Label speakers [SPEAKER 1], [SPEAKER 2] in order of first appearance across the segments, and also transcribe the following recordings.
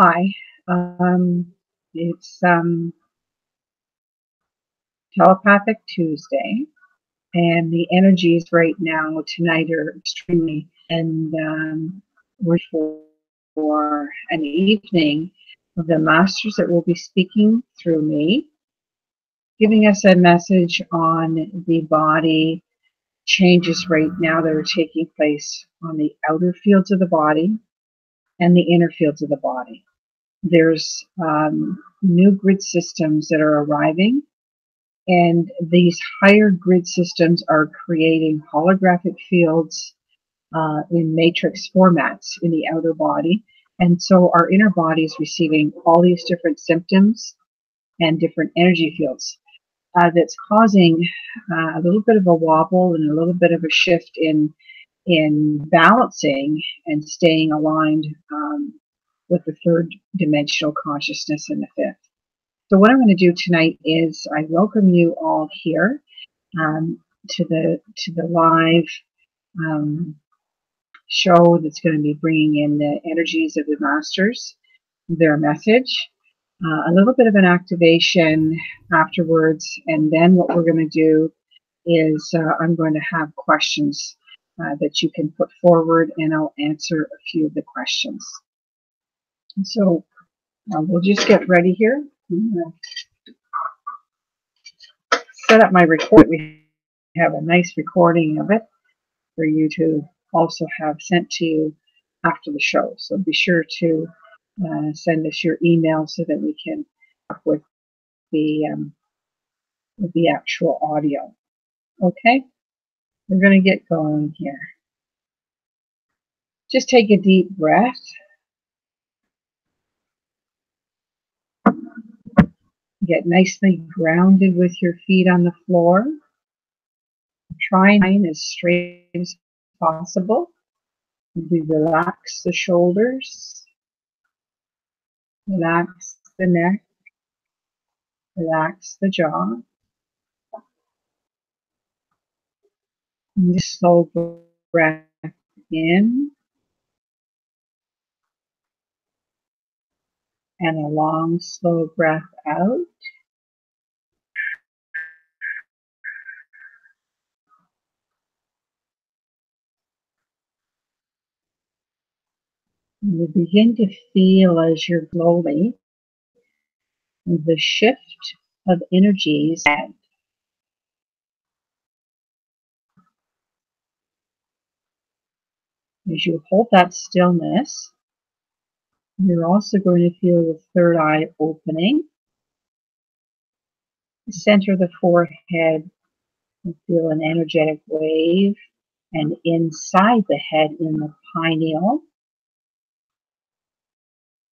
[SPEAKER 1] Hi, it's Telepathic Tuesday, and the energies right now tonight are extremely, and we're for an evening of the masters that will be speaking through me, giving us a message on the body changes right now that are taking place on the outer fields of the body and the inner fields of the body. There's new grid systems that are arriving, and these higher grid systems are creating holographic fields in matrix formats in the outer body. And so our inner body is receiving all these different symptoms and different energy fields that's causing a little bit of a wobble and a little bit of a shift in balancing and staying aligned with the third dimensional consciousness and the fifth. So what I'm going to do tonight is I welcome you all here to the live show that's going to be bringing in the energies of the masters, their message, a little bit of an activation afterwards, and then what we're going to do is I'm going to have questions that you can put forward, and I'll answer a few of the questions. So we'll just get ready here. Set up my record. We have a nice recording of it for you to also have sent to you after the show. So be sure to send us your email so that we can work with the actual audio. Okay, we're going to get going here. Just take a deep breath. Get nicely grounded with your feet on the floor. Try and line as straight as possible. We relax the shoulders, relax the neck, relax the jaw. And just slow breath in and a long, slow breath out. And you begin to feel as you're slowly the shift of energies. As you hold that stillness, you're also going to feel the third eye opening. The center of the forehead, you feel an energetic wave, and inside the head in the pineal,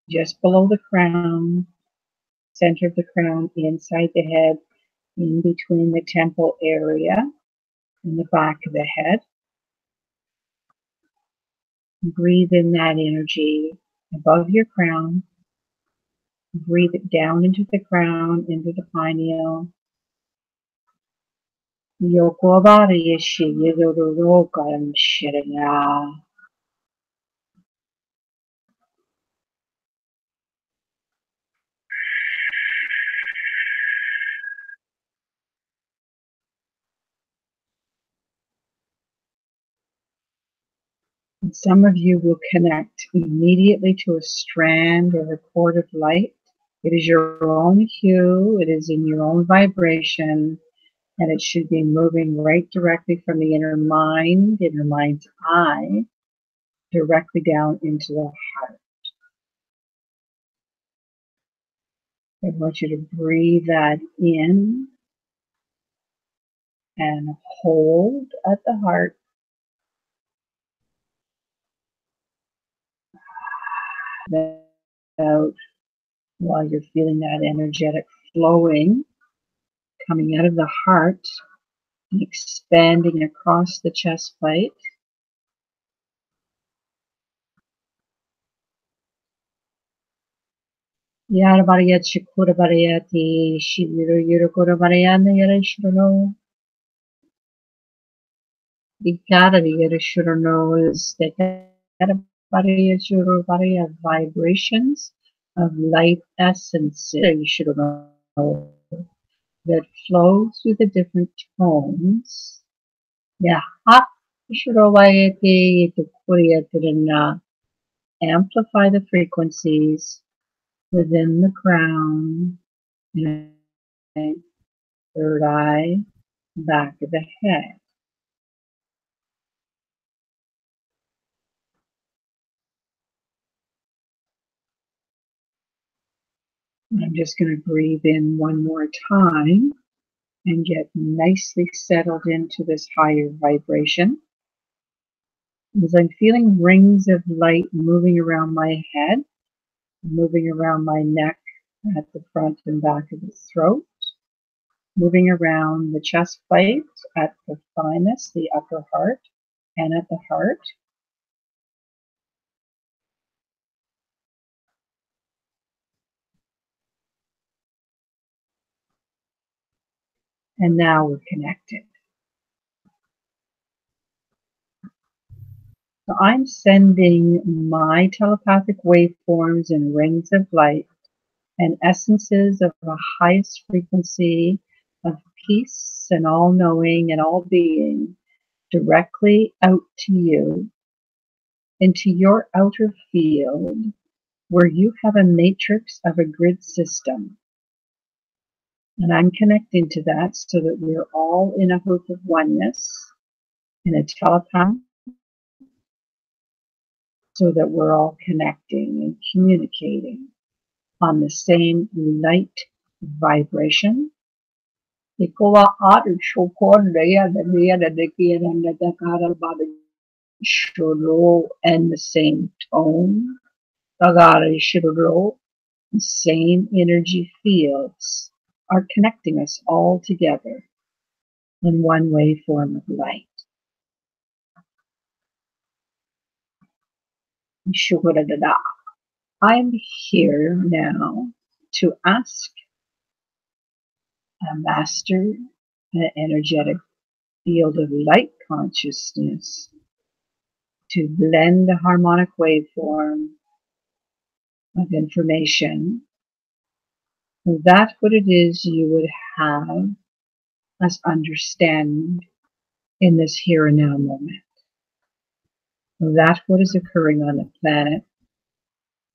[SPEAKER 1] just below the crown, center of the crown, inside the head, in between the temple area, in the back of the head. Breathe in that energy above your crown. Breathe it down into the crown, into the pineal. Yokovari shi yodorokaram shiraya. And some of you will connect immediately to a strand or a cord of light. It is your own hue, it is in your own vibration, and it should be moving right directly from the inner mind's eye, directly down into the heart. I want you to breathe that in and hold at the heart. Out while you're feeling that energetic flowing coming out of the heart and expanding across the chest plate. Yarabariyat Shikurabariyati Shiviru Yurukurabariyana Yarashurano. The God of the Yarashurano is the Yarabariya Shurubariya vibrations of light essences you should know that flow through the different tones. Yeah, amplify the frequencies within the crown, third eye, back of the head. I'm just going to breathe in one more time and get nicely settled into this higher vibration. As I'm feeling rings of light moving around my head, moving around my neck at the front and back of the throat, moving around the chest plate at the thymus, the upper heart, and at the heart. And now we're connected. So I'm sending my telepathic waveforms and rings of light and essences of the highest frequency of peace and all-knowing and all-being directly out to you, into your outer field, where you have a matrix of a grid system. And I'm connecting to that so that we're all in a hoop of oneness, in a telepath, so that we're all connecting and communicating on the same light vibration. And the same tone, the same energy fields are connecting us all together in one waveform of light. I'm here now to ask a master, an energetic field of light consciousness to blend the harmonic waveform of information. That's what it is you would have us understand in this here and now moment. That's what is occurring on the planet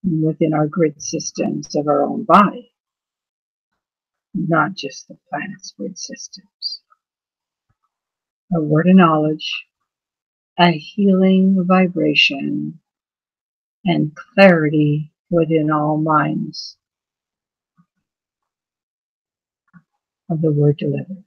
[SPEAKER 1] within our grid systems of our own body, not just the planet's grid systems. A word of knowledge, a healing vibration, and clarity within all minds of the word delivered.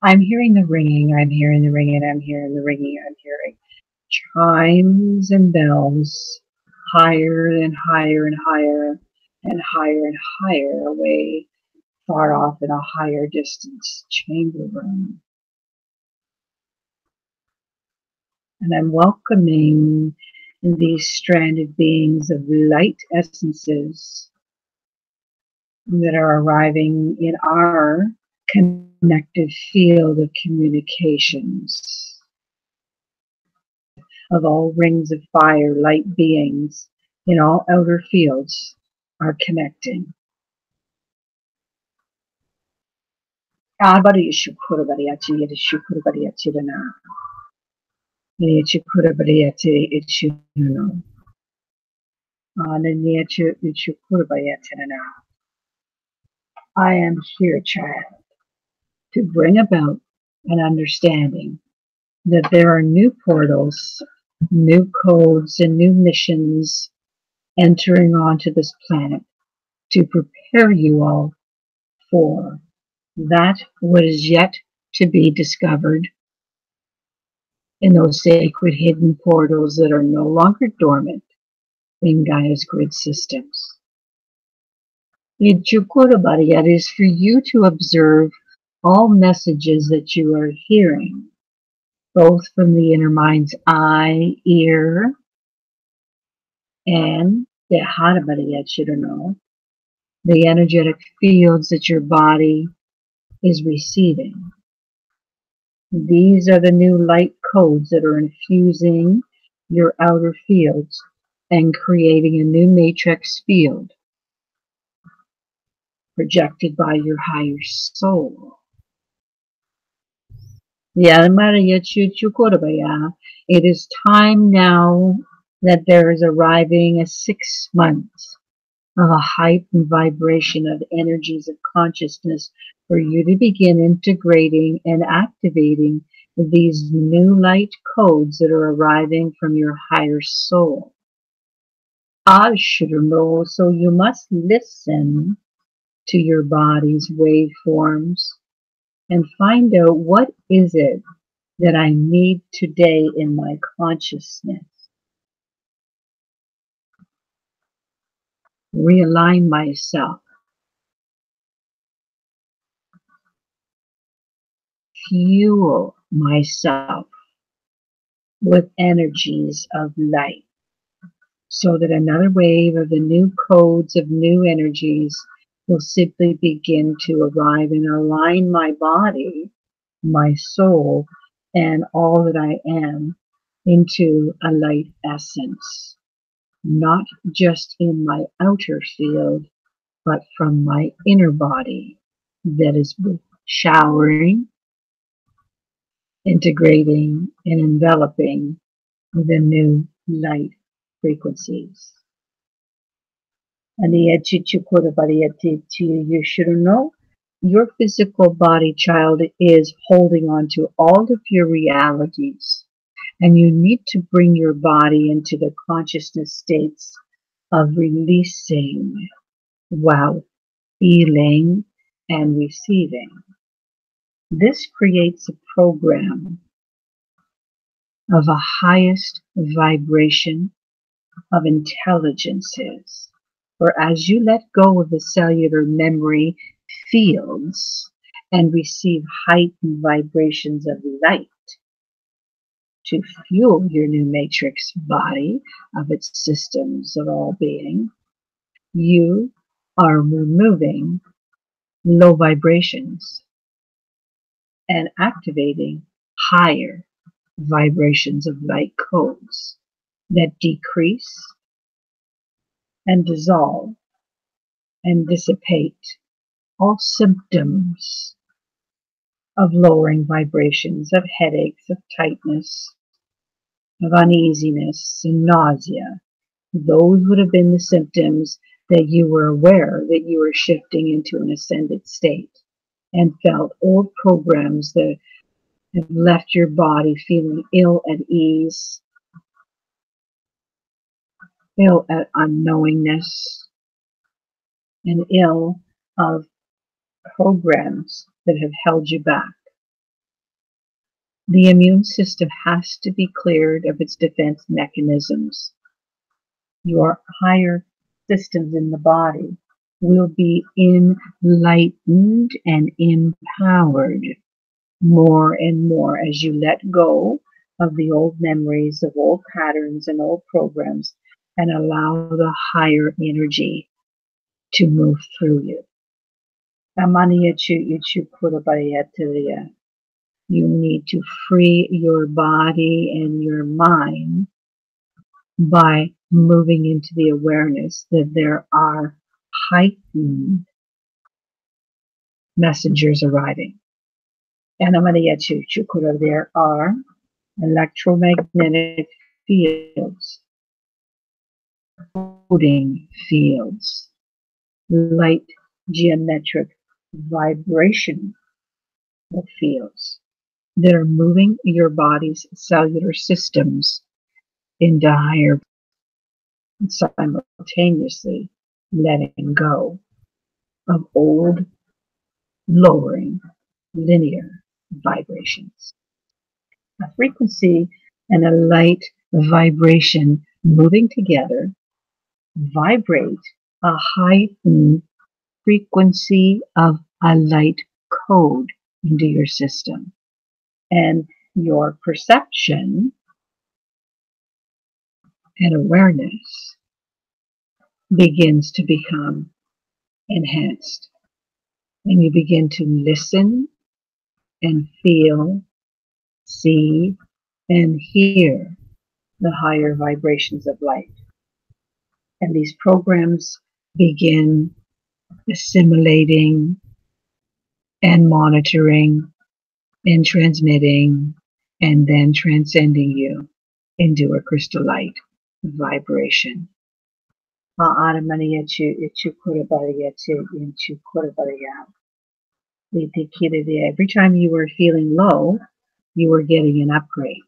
[SPEAKER 1] I'm hearing the ringing, I'm hearing the ringing, I'm hearing the ringing, I'm hearing chimes and bells higher and higher and higher and higher and higher away, far off in a higher distance chamber room. And I'm welcoming these stranded beings of light essences that are arriving in our connected field of communications, of all rings of fire, light beings in all outer fields are connecting. I am here, child, to bring about an understanding that there are new portals, new codes, and new missions entering onto this planet to prepare you all for that what is yet to be discovered in those sacred hidden portals that are no longer dormant in Gaia's grid systems. It is for you to observe all messages that you are hearing, both from the inner mind's eye, ear, and the Harabariyachirano, the energetic fields that your body is receiving. These are the new light codes that are infusing your outer fields and creating a new matrix field projected by your higher soul. It is time now that there is arriving a 6 months of a heightened vibration of energies of consciousness for you to begin integrating and activating these new light codes that are arriving from your higher soul. Ashurno, so you must listen to your body's waveforms and find out what is it that I need today in my consciousness. Realign myself. Fuel myself with energies of light so that another wave of the new codes of new energies will simply begin to arrive and align my body, my soul, and all that I am into a light essence, not just in my outer field, but from my inner body that is showering, integrating, and enveloping the new light frequencies. And you should know your physical body, child, is holding on to all of your realities, and you need to bring your body into the consciousness states of releasing while feeling and receiving. This creates a program of a highest vibration of intelligences. For as you let go of the cellular memory fields and receive heightened vibrations of light to fuel your new matrix body of its systems of all being, you are removing low vibrations and activating higher vibrations of light codes that decrease and dissolve and dissipate all symptoms of lowering vibrations, of headaches, of tightness, of uneasiness and nausea. Those would have been the symptoms that you were aware that you were shifting into an ascended state and felt old programs that have left your body feeling ill at ease, ill at unknowingness, and ill of programs that have held you back. The immune system has to be cleared of its defense mechanisms. Your higher systems in the body will be enlightened and empowered more and more as you let go of the old memories, of old patterns and old programs, and allow the higher energy to move through you. You need to free your body and your mind by moving into the awareness that there are heightened messengers arriving. And there are electromagnetic fields, coding fields, light geometric vibration fields that are moving your body's cellular systems into higher, simultaneously letting go of old, lowering, linear vibrations. A frequency and a light vibration moving together vibrate a heightened frequency of a light code into your system. And your perception and awareness begins to become enhanced. And you begin to listen and feel, see, and hear the higher vibrations of light. And these programs begin assimilating and monitoring and transmitting and then transcending you into a crystal light vibration. Every time you were feeling low, you were getting an upgrade.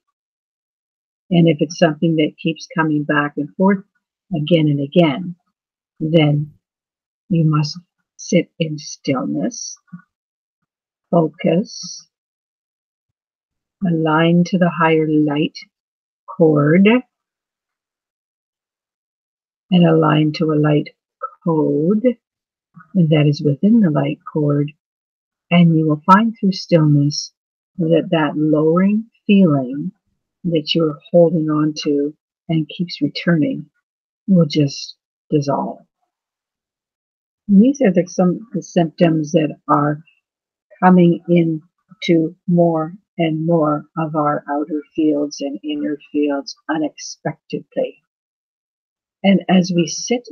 [SPEAKER 1] And if it's something that keeps coming back and forth again and again, then you must sit in stillness, focus, align to the higher light cord, and align to a light code that is within the light cord. And you will find through stillness that lowering feeling that you're holding on to and keeps returning will just dissolve. And these are some of the symptoms that are coming into more and more of our outer fields and inner fields unexpectedly. And as we sit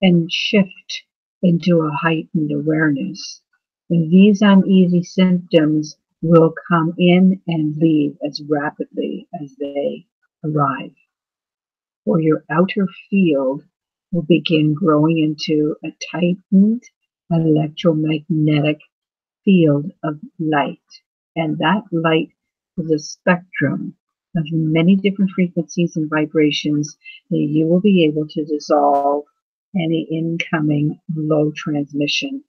[SPEAKER 1] and shift into a heightened awareness, these uneasy symptoms will come in and leave as rapidly as they arrive. Or your outer field will begin growing into a tightened electromagnetic field of light. And that light is a spectrum of many different frequencies and vibrations that you will be able to dissolve any incoming low transmission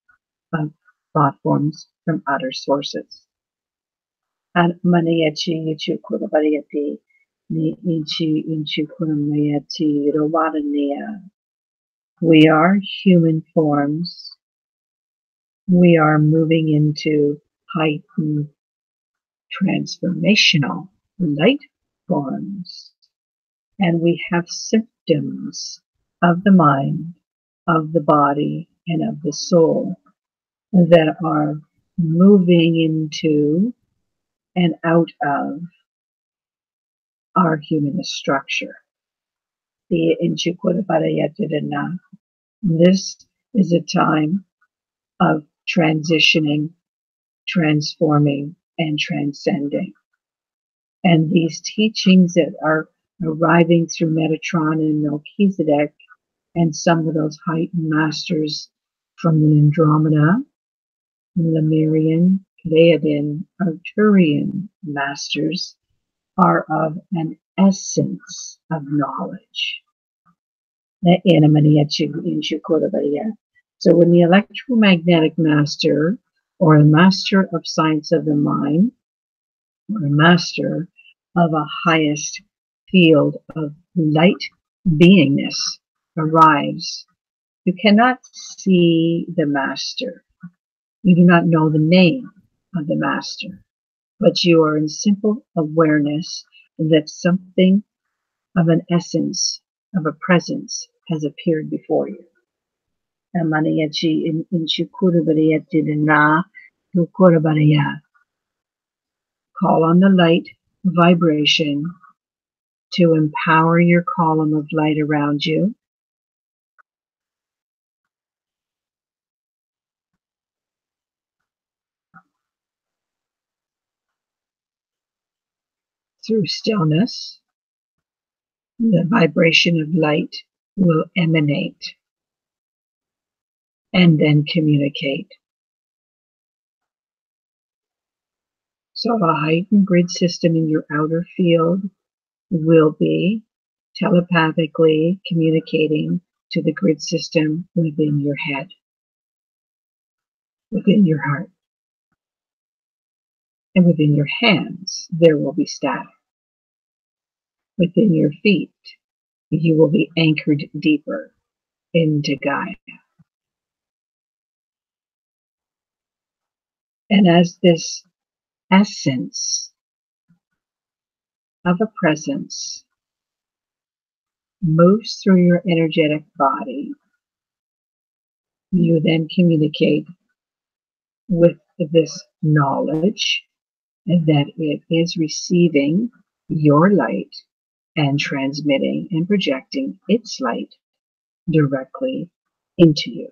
[SPEAKER 1] of thought forms from outer sources. And maniachi chukurabariati ni inchi inchukunamayati rowadania. We are human forms. We are moving into heightened transformational light forms. And we have symptoms of the mind, of the body, and of the soul that are moving into and out of our human structure. This is a time of transitioning, transforming, and transcending. And these teachings that are arriving through Metatron and Melchizedek and some of those heightened masters from the Andromeda, Lemurian, Pleiadian, Arcturian masters are of an essence of knowledge. So when the electromagnetic master or a master of science of the mind or a master of a highest field of light beingness arrives, you cannot see the master. You do not know the name of the master, but you are in simple awareness that something of an essence, of a presence, has appeared before you. Call on the light vibration to empower your column of light around you. Through stillness, the vibration of light will emanate and then communicate. So a heightened grid system in your outer field will be telepathically communicating to the grid system within your head, within your heart, and within your hands. There will be static. Within your feet, you will be anchored deeper into Gaia. And as this essence of a presence moves through your energetic body, you then communicate with this knowledge that it is receiving your light and transmitting and projecting its light directly into you.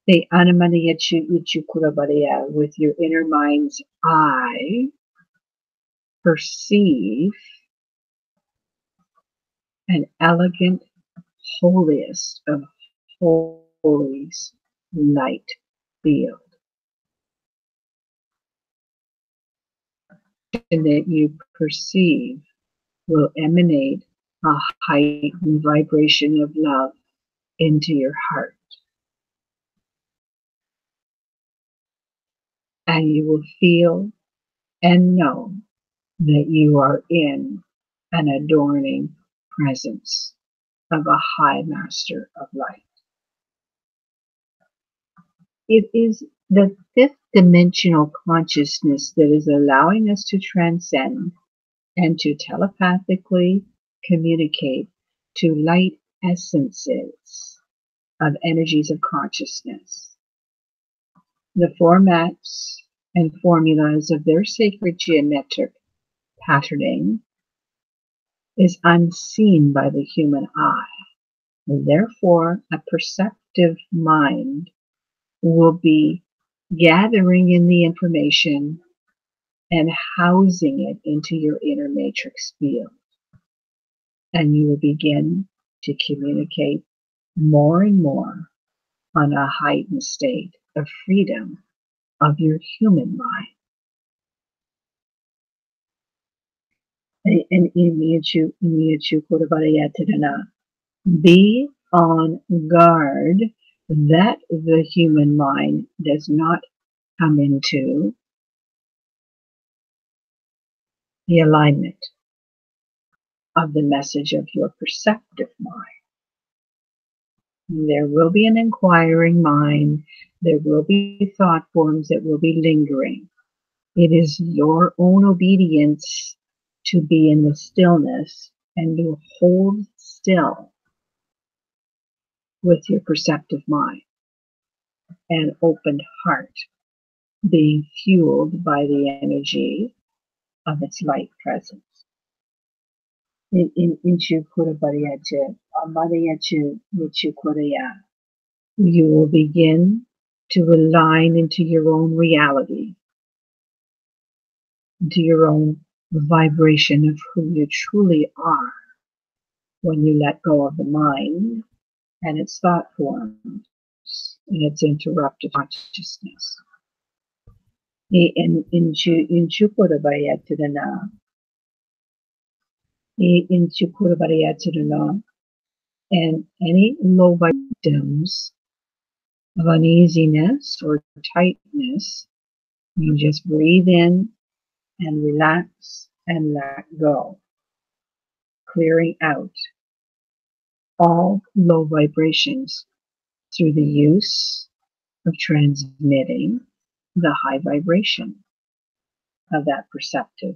[SPEAKER 1] The Anamaniyachu Ichukurabariya, with your inner mind's eye, perceive an elegant, holiest of holies light field. And that you perceive will emanate a heightened vibration of love into your heart. And you will feel and know that you are in an adorning presence of a high master of light. It is the fifth dimensional consciousness that is allowing us to transcend and to telepathically communicate to light essences of energies of consciousness. The formats and formulas of their sacred geometric patterning is unseen by the human eye. Therefore, a perceptive mind will be gathering in the information and housing it into your inner matrix field. And you will begin to communicate more and more on a heightened state of freedom of your human mind. And be on guard that the human mind does not come into the alignment of the message of your perceptive mind. There will be an inquiring mind. There will be thought forms that will be lingering. It is your own obedience to be in the stillness and to hold still with your perceptive mind and opened heart, being fueled by the energy of its light presence. You will begin to align into your own reality, into your own vibration of who you truly are when you let go of the mind and its thought forms and its interrupted consciousness. And any low victims of uneasiness or tightness, you just breathe in and relax and let go, clearing out all low vibrations through the use of transmitting the high vibration of that perceptive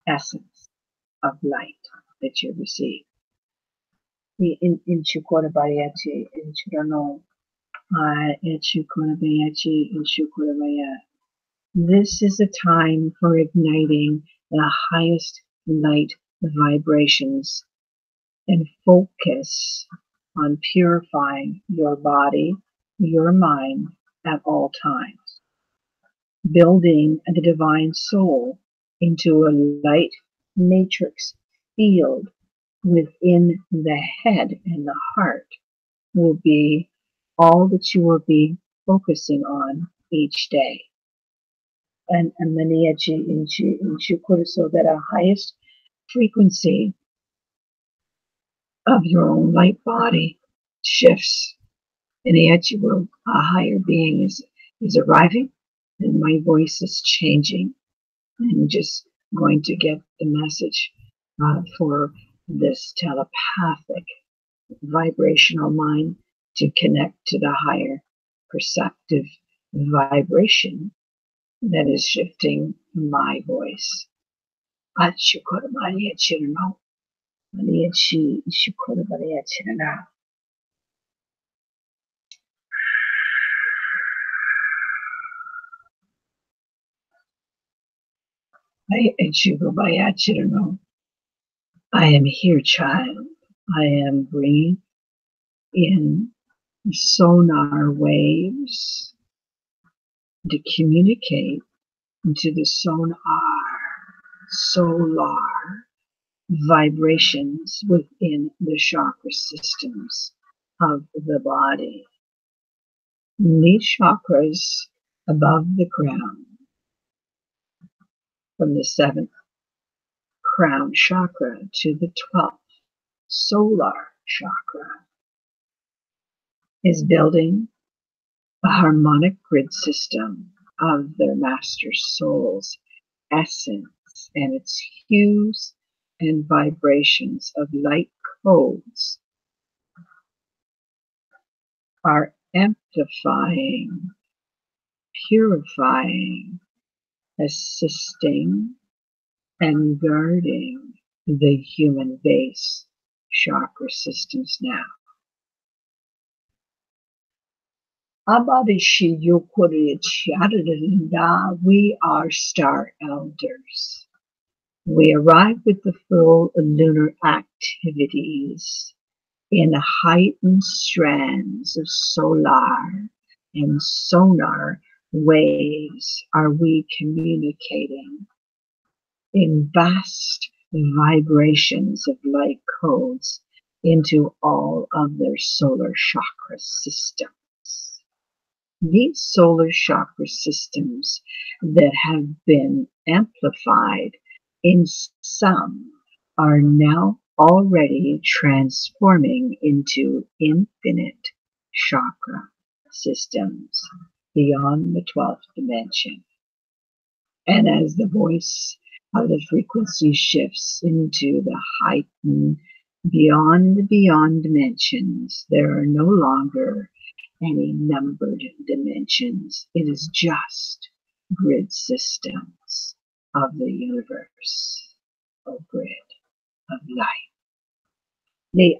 [SPEAKER 1] essence of light that you receive. This is a time for igniting the highest light vibrations and focus on purifying your body, your mind at all times, building the divine soul into a light matrix field within the head and the heart will be all that you will be focusing on each day. And so that a highest frequency of your own light body shifts. And yet you will, a higher being is arriving, and my voice is changing. I'm just going to get the message for this telepathic vibrational mind to connect to the higher perceptive vibration that is shifting my voice. Achukorabayachirano, Aliachi, Shukorabayachirana. I am here, child. I am bringing in sonar waves to communicate into the solar vibrations within the chakra systems of the body. These chakras above the crown, from the 7th crown chakra to the 12th solar chakra, is building a harmonic grid system of their master soul's essence, and its hues and vibrations of light codes are amplifying, purifying, assisting, and guarding the human base chakra systems now. We are star elders. We arrive with the full lunar activities in heightened strands of solar and sonar waves. Are we communicating in vast vibrations of light codes into all of their solar chakra systems? These solar chakra systems that have been amplified in some are now already transforming into infinite chakra systems beyond the 12th dimension. And as the voice of the frequency shifts into the heightened beyond the beyond dimensions, there are no longer any numbered dimensions. It is just grid systems of the universe, or grid of light. The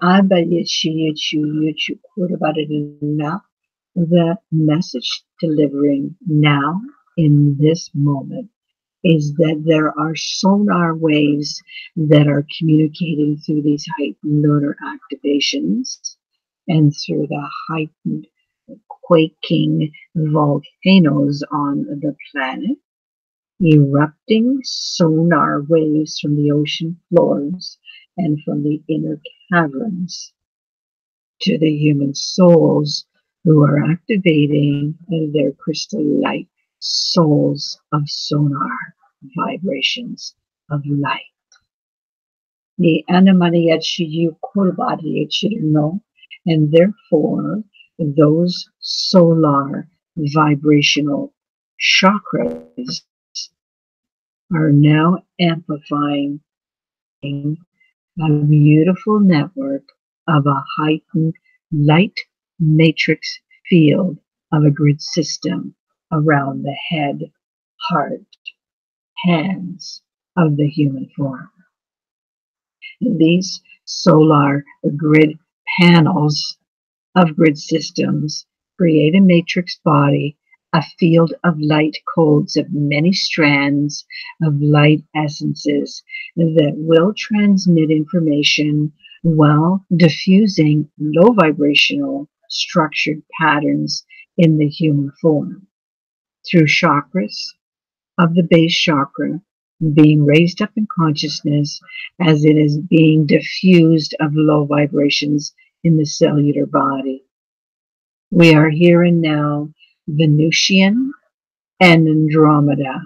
[SPEAKER 1] message delivering now in this moment is that there are sonar waves that are communicating through these heightened lunar activations and through the heightened quaking volcanoes on the planet, erupting sonar waves from the ocean floors and from the inner caverns to the human souls who are activating their crystal light souls of sonar vibrations of light. The and therefore those solar vibrational chakras are now amplifying a beautiful network of a heightened light matrix field of a grid system around the head, heart, hands of the human form. These solar grid panels of grid systems create a matrix body, a field of light codes of many strands of light essences that will transmit information while diffusing low vibrational structured patterns in the human form through chakras of the base chakra being raised up in consciousness as it is being diffused of low vibrations in the cellular body. We are here and now Venusian and Andromeda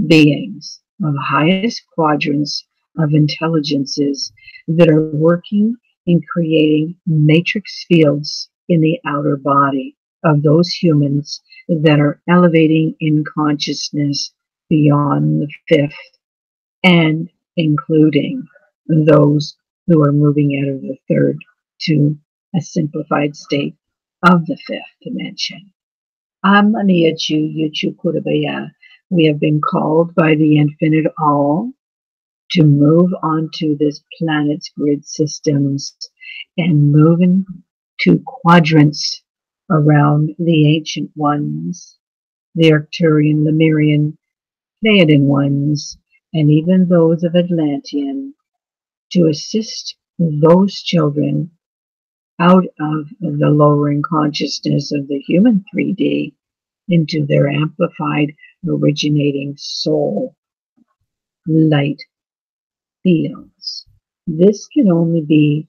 [SPEAKER 1] beings of highest quadrants of intelligences that are working in creating matrix fields in the outer body of those humans that are elevating in consciousness beyond the 5th, and including those who are moving out of the 3rd to a simplified state of the 5th dimension. Amaniyachu Yuchu Kurabaya. We have been called by the infinite all to move onto this planet's grid systems and move into quadrants around the ancient ones, the Arcturian, Lemurian, Pleiadian ones, and even those of Atlantean, to assist those children out of the lowering consciousness of the human 3D into their amplified originating soul light fields. This can only be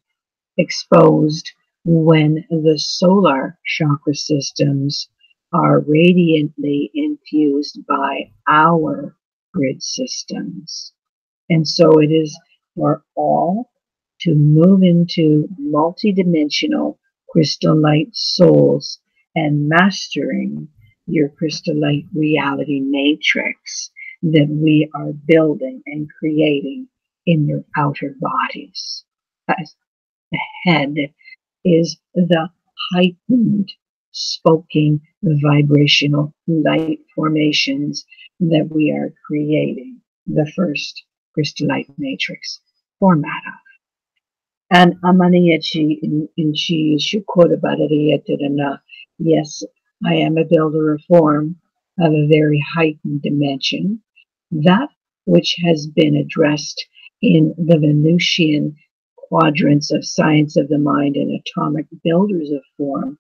[SPEAKER 1] exposed when the solar chakra systems are radiantly infused by our grid systems. And so it is for all to move into multidimensional crystal light souls and mastering your crystal light reality matrix that we are building and creating in your outer bodies. Ahead is the heightened spoken vibrational light formations that we are creating the first crystallite matrix format of. And Amaniyachi Inchi Shukodabariyatana. Yes, I am a builder of form of a very heightened dimension, that which has been addressed in the Venusian quadrants of science of the mind and atomic builders of form.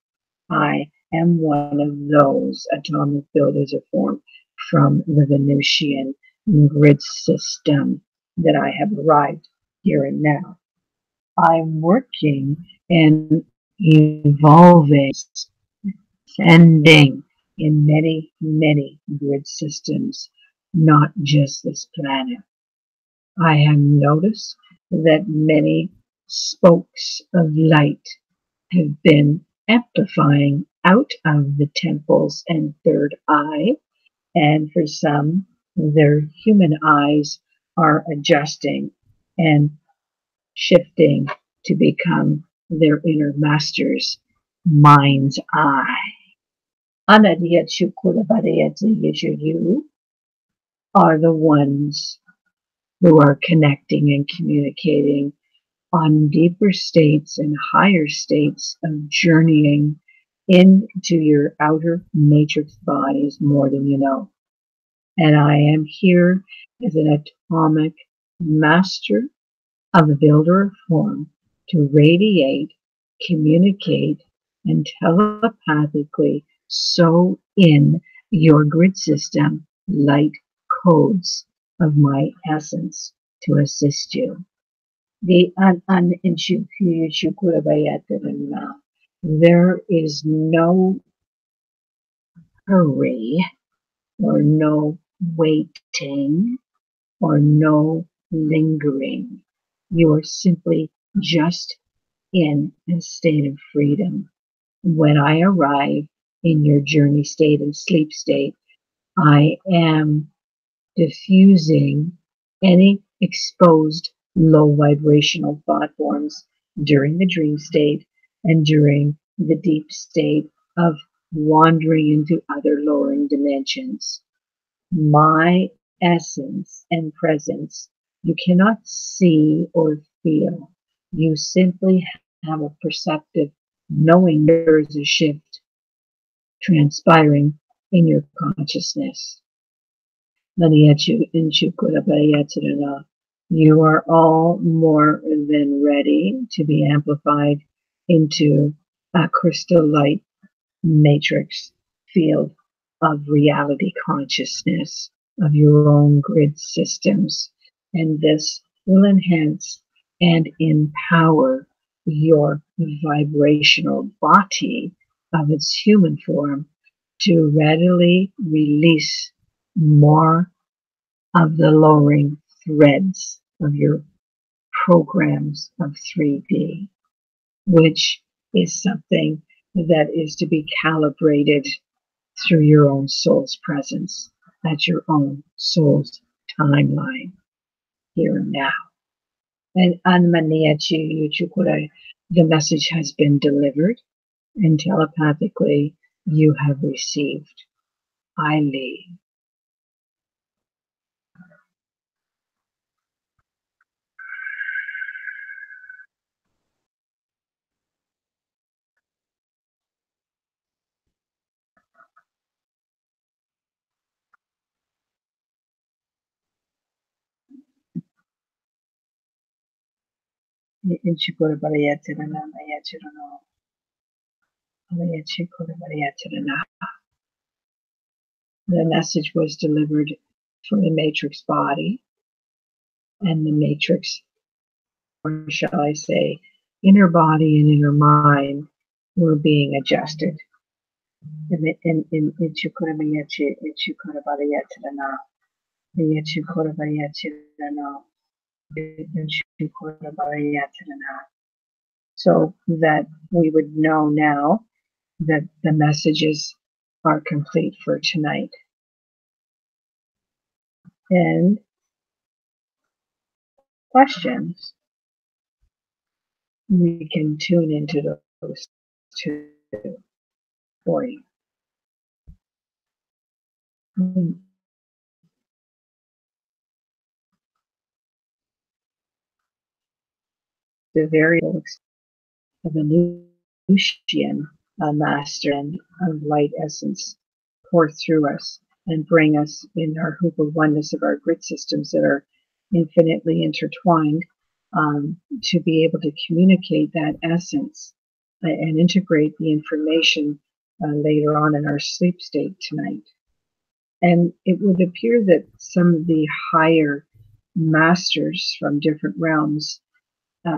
[SPEAKER 1] I am one of those atomic builders of form from the Venusian grid system that I have arrived here and now. I'm working and evolving, ascending in many, many grid systems, not just this planet. I have noticed that many spokes of light have been amplifying out of the temples and third eye, and for some, their human eyes are adjusting and shifting to become their inner master's mind's eye. You are the ones who are connecting and communicating on deeper states and higher states of journeying into your outer matrix bodies more than you know. And I am here as an atomic master of the builder of form to radiate, communicate, and telepathically sew in your grid system light codes of my essence to assist you. The there is no hurry or no waiting or no lingering. You are simply just in a state of freedom. When I arrive in your journey state and sleep state, I am diffusing any exposed low vibrational thought forms during the dream state and during the deep state of wandering into other lowering dimensions. My essence and presence you cannot see or feel. You simply have a perceptive knowing there is a shift transpiring in your consciousness. You are all more than ready to be amplified into a crystal light matrix field of reality consciousness of your own grid systems. And this will enhance and empower your vibrational body of its human form to readily release more of the lowering threads of your programs of 3D, which is something that is to be calibrated through your own soul's presence at your own soul's timeline here and now. And Anmaniachi Yuchukure, the message has been delivered, and telepathically you have received. I leave. The message was delivered for the matrix body, and the matrix, or shall I say, inner body and inner mind were being adjusted. So that we would know now that the messages are complete for tonight. And questions, we can tune into those two for you. The variables of the Venusian master and of light essence pour through us and bring us in our hoop of oneness of our grid systems that are infinitely intertwined, to be able to communicate that essence and integrate the information later on in our sleep state tonight. And it would appear that some of the higher masters from different realms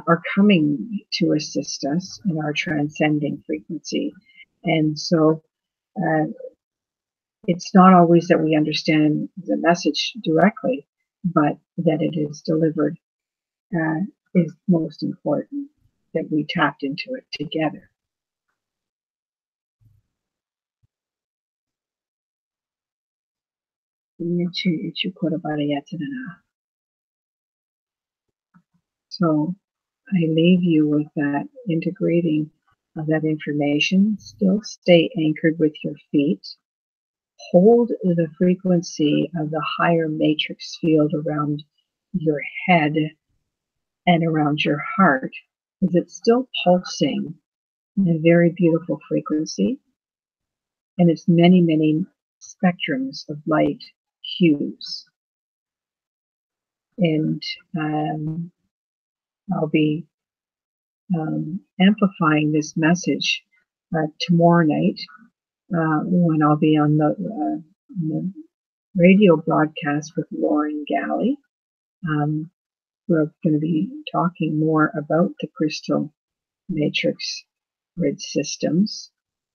[SPEAKER 1] are coming to assist us in our transcending frequency. And so uh, it's not always that we understand the message directly, but that it is delivered is most important, that we tapped into it together. So I leave you with that integrating of that information. Still stay anchored with your feet. Hold the frequency of the higher matrix field around your head and around your heart, because it's still pulsing in a very beautiful frequency, and it's many, many spectrums of light hues. And I'll be amplifying this message tomorrow night when I'll be on the radio broadcast with Lauren Galley. We're going to be talking more about the crystal matrix grid systems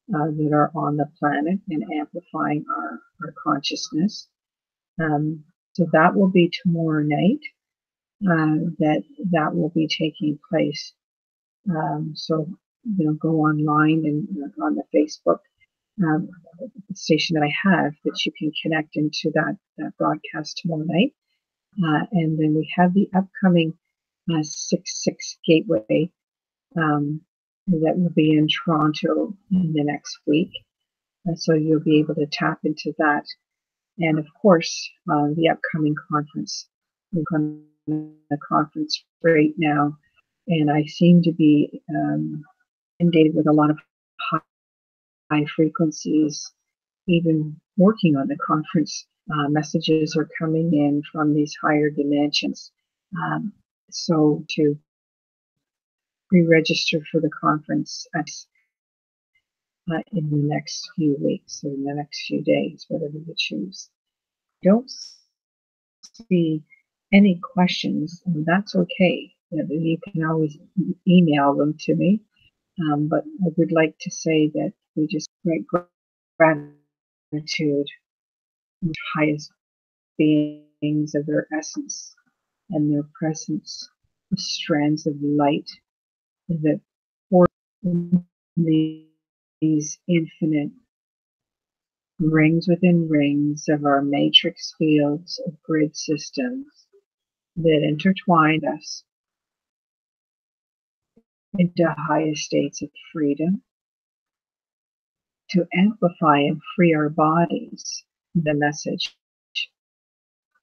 [SPEAKER 1] that are on the planet and amplifying our consciousness. So that will be tomorrow night. That will be taking place. So go online and on the Facebook station that I have, that you can connect into that broadcast tomorrow night. And then we have the upcoming 6/6 Gateway that will be in Toronto in the next week. So you'll be able to tap into that. And of course, the upcoming conference. We're going to the conference right now, and I seem to be inundated with a lot of high frequencies, even working on the conference. Messages are coming in from these higher dimensions. So to pre-register for the conference in the next few weeks or in the next few days, whatever you choose. Don't see any questions, and that's okay. You can always email them to me. But I would like to say that we just great gratitude to highest beings of their essence and their presence, the strands of light that pour these infinite rings within rings of our matrix fields of grid systems that intertwine us into higher states of freedom, to amplify and free our bodies. The message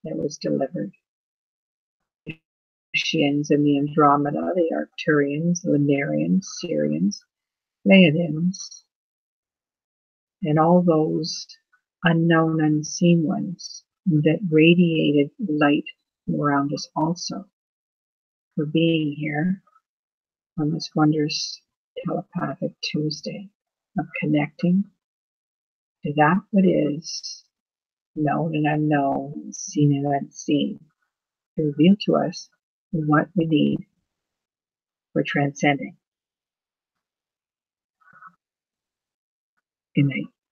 [SPEAKER 1] that was delivered. Venusians in the Andromeda, the Arcturians, the Lemurians, Syrians, Pleiadians, and all those unknown, unseen ones that radiated light around us also, for being here on this wondrous telepathic Tuesday of connecting to that what is known and unknown, seen and unseen, to reveal to us what we need for transcending. Good night.